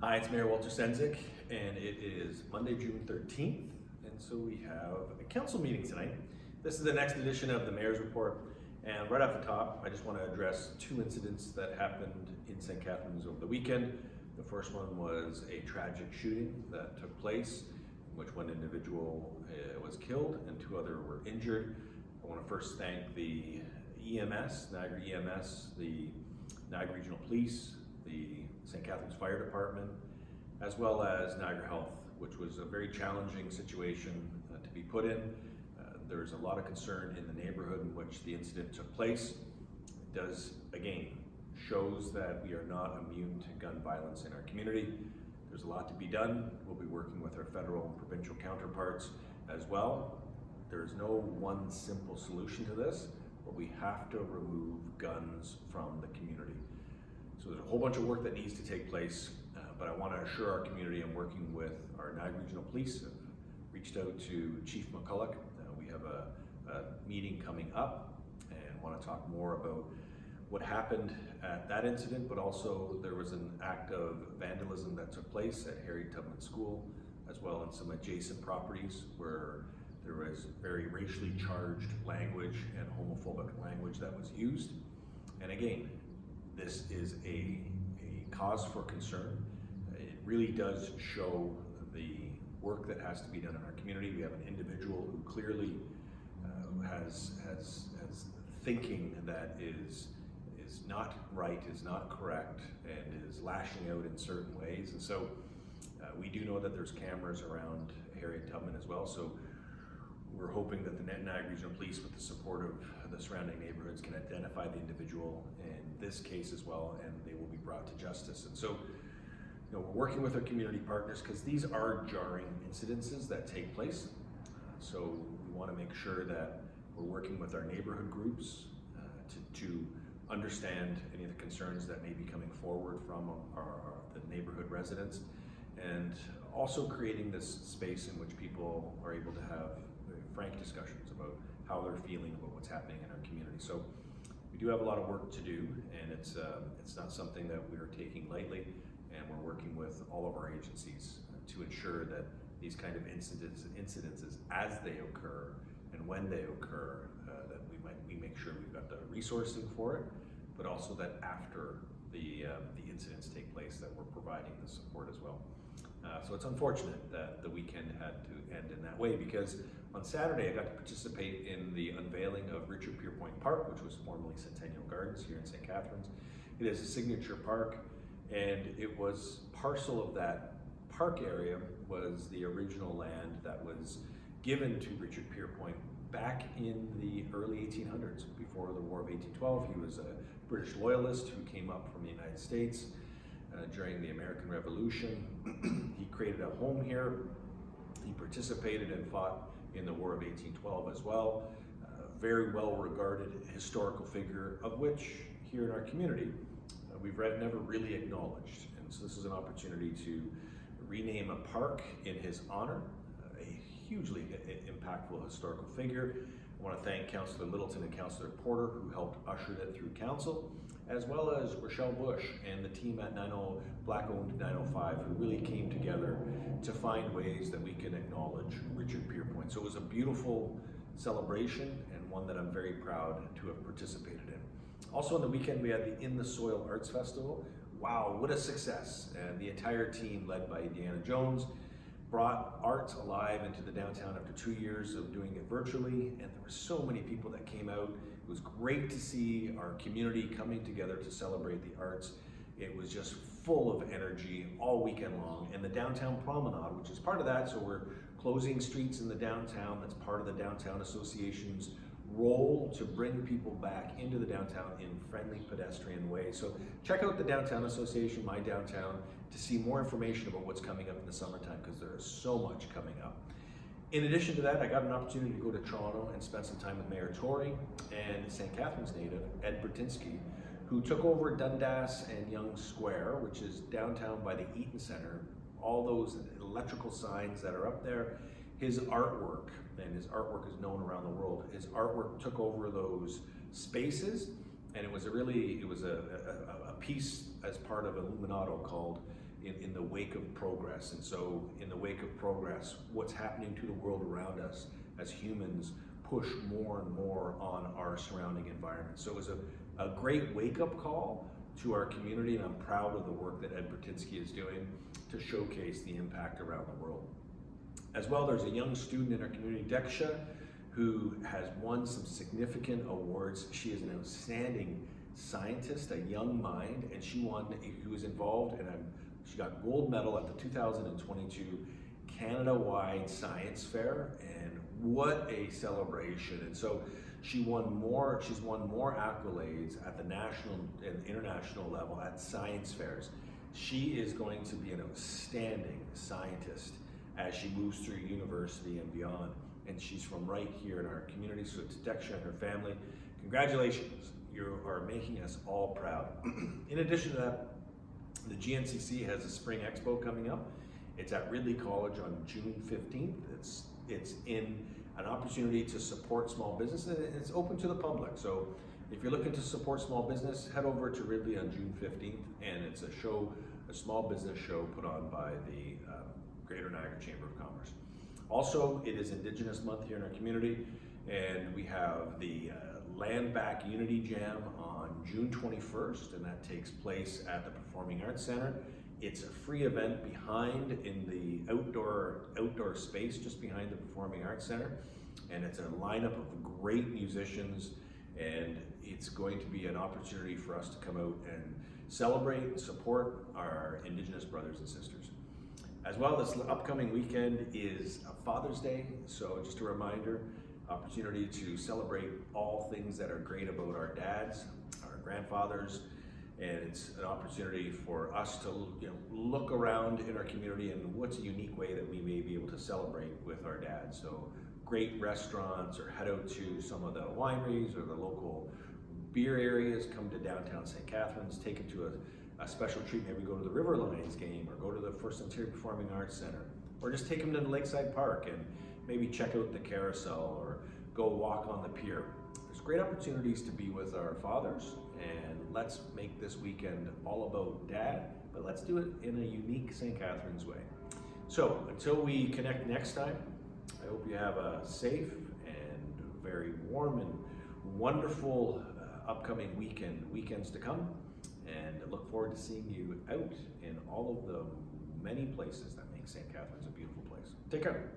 Hi, it's Mayor Walter Sendzik, and it is Monday, June 13th, and so we have a council meeting tonight. This is the next edition of the Mayor's Report, and right off the top, I just want to address two incidents that happened in St. Catharines over the weekend. The first one was a tragic shooting that took place, in which one individual was killed and two others were injured. I want to first thank the EMS, Niagara EMS, the Niagara Regional Police, the St. Catharines Fire Department, as well as Niagara Health, which was a very challenging situation to be put in. There's a lot of concern in the neighborhood in which the incident took place. It does, again, shows that we are not immune to gun violence in our community. There's a lot to be done. We'll be working with our federal and provincial counterparts as well. There's no one simple solution to this, but we have to remove guns from the community. So there's a whole bunch of work that needs to take place, but I want to assure our community I'm working with our Niagara Regional Police. I've reached out to Chief McCulloch. We have a meeting coming up and want to talk more about what happened at that incident, but also there was an act of vandalism that took place at Harriet Tubman School, as well as some adjacent properties where there was very racially charged language and homophobic language that was used. And again, this is a cause for concern. It really does show the work that has to be done in our community. We have an individual who clearly has thinking that is not right, is not correct, and is lashing out in certain ways. And so we do know that there's cameras around Harriet Tubman as well. So we're hoping that the Niagara Regional Police, with the support of the surrounding neighborhoods, can identify the individual in this case as well, and they will be brought to justice. And so, we're working with our community partners because these are jarring incidences that take place. So we want to make sure that we're working with our neighborhood groups to understand any of the concerns that may be coming forward from the neighborhood residents, and also creating this space in which people are able to have frank discussions about how they're feeling about what's happening in our community. So we do have a lot of work to do, and it's not something that we are taking lightly, and we're working with all of our agencies to ensure that these kind of incidences as they occur and when they occur, that we make sure we've got the resourcing for it, but also that after the incidents take place that we're providing the support as well. So it's unfortunate that the weekend had to end in that way, because on Saturday I got to participate in the unveiling of Richard Pierpoint Park, which was formerly Centennial Gardens here in St. Catharines. It is a signature park, and it was parcel of that park area was the original land that was given to Richard Pierpoint back in the early 1800s, before the War of 1812. He was a British loyalist who came up from the United States during the American Revolution. He created a home here. He participated and fought in the War of 1812 as well. Very well regarded historical figure, of which here in our community we've never really acknowledged. And so this is an opportunity to rename a park in his honor, a hugely impactful historical figure. I want to thank Councillor Littleton and Councillor Porter, who helped usher it through council, as well as Rochelle Bush and the team at Black-owned 905, who really came together to find ways that we can acknowledge Richard Pierpoint. So it was a beautiful celebration, and one that I'm very proud to have participated in. Also on the weekend, we had the In the Soil Arts Festival. Wow, what a success. And the entire team, led by Deanna Jones, brought art alive into the downtown after 2 years of doing it virtually, and there were so many people that came out. It was great to see our community coming together to celebrate the arts. It was just full of energy all weekend long, and the downtown promenade, which is part of that, so we're closing streets in the downtown. That's part of the Downtown Association's role to bring people back into the downtown in friendly pedestrian ways. So check out the Downtown Association, My Downtown, to see more information about what's coming up in the summertime, because there is so much coming up. In addition to that, I got an opportunity to go to Toronto and spend some time with Mayor Tory and St. Catharines native Ed Bertinsky, who took over Dundas and Yonge Square, which is downtown by the Eaton Centre. All those electrical signs that are up there, his artwork, and his artwork is known around the world, his artwork took over those spaces, and it was a piece as part of Illuminato called in the Way wake of progress. And so in the wake of progress, what's happening to the world around us as humans push more and more on our surrounding environment. So it was a great wake-up call to our community, and I'm proud of the work that Ed Bertinsky is doing to showcase the impact around the world. As well, there's a young student in our community, Deksha, who has won some significant awards. She is an outstanding scientist, a young mind, and she was involved, and she got gold medal at the 2022 Canada-wide Science Fair, and what a celebration. And so she's won more accolades at the national and international level at science fairs. She is going to be an outstanding scientist as she moves through university and beyond. And she's from right here in our community. So to Deksha and her family, congratulations. You are making us all proud. In addition to that, the GNCC has a Spring Expo coming up. It's at Ridley College on June 15th. It's in an opportunity to support small business, and it's open to the public. So if you're looking to support small business, head over to Ridley on June 15th, and it's a small business show put on by the Greater Niagara Chamber of Commerce. Also, it is Indigenous Month here in our community, and we have the Land Back Unity Jam on June 21st, and that takes place at the Performing Arts Center. It's a free event behind in the outdoor space just behind the Performing Arts Center, and it's a lineup of great musicians, and it's going to be an opportunity for us to come out and celebrate and support our Indigenous brothers and sisters. As well, this upcoming weekend is Father's Day, so just a reminder, opportunity to celebrate all things that are great about our dads, our grandfathers, and it's an opportunity for us to look around in our community and what's a unique way that we may be able to celebrate with our dads. So great restaurants, or head out to some of the wineries or the local beer areas, come to downtown St. Catharines, take it to a special treat, maybe go to the River Lions game, or go to the First Ontario Performing Arts Center, or just take them to the Lakeside Park and maybe check out the carousel or go walk on the pier. There's great opportunities to be with our fathers, and let's make this weekend all about Dad, but let's do it in a unique St. Catharines way. So until we connect next time, I hope you have a safe and very warm and wonderful upcoming weekends to come, and I look forward to seeing you out in all of the many places that make St. Catharines a beautiful place. Take care.